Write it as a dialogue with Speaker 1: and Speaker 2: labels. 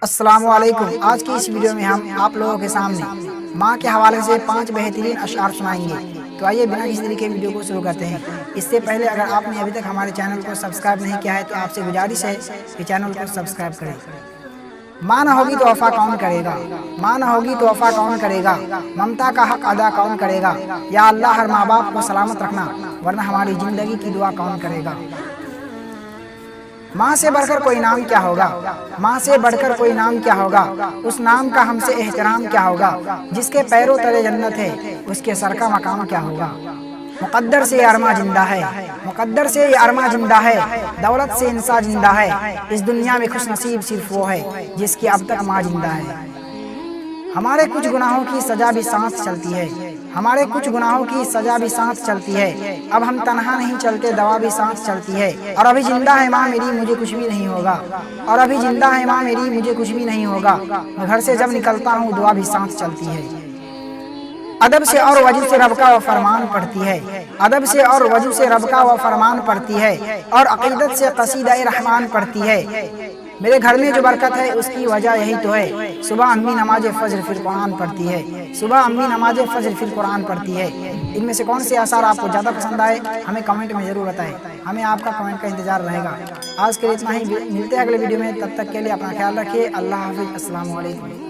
Speaker 1: السلام علیکم۔ آج کی اس ویڈیو میں ہم آپ لوگوں کے سامنے ماں کے حوالے سے 5 بہترین اشعار سنائیں گے۔ تو آئیے بنا کسی طریقے ویڈیو کو شروع کرتے ہیں۔ اس سے پہلے اگر آپ نے ابھی تک ہمارے چینل کو سبسکرائب نہیں کیا ہے تو آپ سے گزارش ہے کہ چینل کو سبسکرائب کریں۔ ماں نہ ہوگی تو وفا کون کرے گا، ماں نہ ہوگی تو وفا کون کرے گا، ممتا کا حق ادا کون کرے گا، یا اللہ ہر ماں باپ کو سلامت رکھنا ورنہ ہماری زندگی کی دعا کون کرے گا۔ ماں سے بڑھ کر کوئی نام کیا ہوگا، ماں سے بڑھ کر کوئی نام کیا ہوگا، اس نام کا ہم سے احترام کیا ہوگا، جس کے پیروں تلے جنت ہے اس کے سر کا مقام کیا ہوگا۔ مقدر سے یہ ارماں زندہ ہے، مقدر سے یہ ارماں زندہ ہے، دولت سے انسان زندہ ہے، اس دنیا میں خوش نصیب صرف وہ ہے جس کی اب تک ماں زندہ ہے۔ ہمارے کچھ گناہوں کی سزا بھی ساتھ چلتی ہے، ہمارے کچھ گناہوں کی سزا بھی ساتھ چلتی ہے، اب ہم تنہا نہیں چلتے دوا بھی ساتھ چلتی ہے، اور ابھی زندہ ہے ماں میری مجھے کچھ بھی نہیں ہوگا، اور ابھی زندہ ہے ماں میری مجھے کچھ بھی نہیں ہوگا، میں گھر سے جب نکلتا ہوں دعا بھی ساتھ چلتی ہے۔ ادب سے اور وجو سے رب کا وہ فرمان پڑھتی ہے، ادب سے اور وجو سے رب کا وہ فرمان پڑھتی ہے، اور عقیدت سے قصیدہ رحمان پڑھتی ہے۔ میرے گھر میں جو برکت ہے اس کی وجہ یہی تو ہے، صبح امی نماز فجر پھر قرآن پڑھتی ہے، صبح امی نماز فجر پھر قرآن پڑھتی ہے۔ ان میں سے کون سے آثار آپ کو زیادہ پسند آئے ہمیں کمنٹ میں ضرور بتائیں، ہمیں آپ کا کمنٹ کا انتظار رہے گا۔ آج کے لیے اتنا ہی، ملتے ہیں اگلے ویڈیو میں، تب تک کے لیے اپنا خیال رکھیے۔ اللہ حافظ، السلام علیکم۔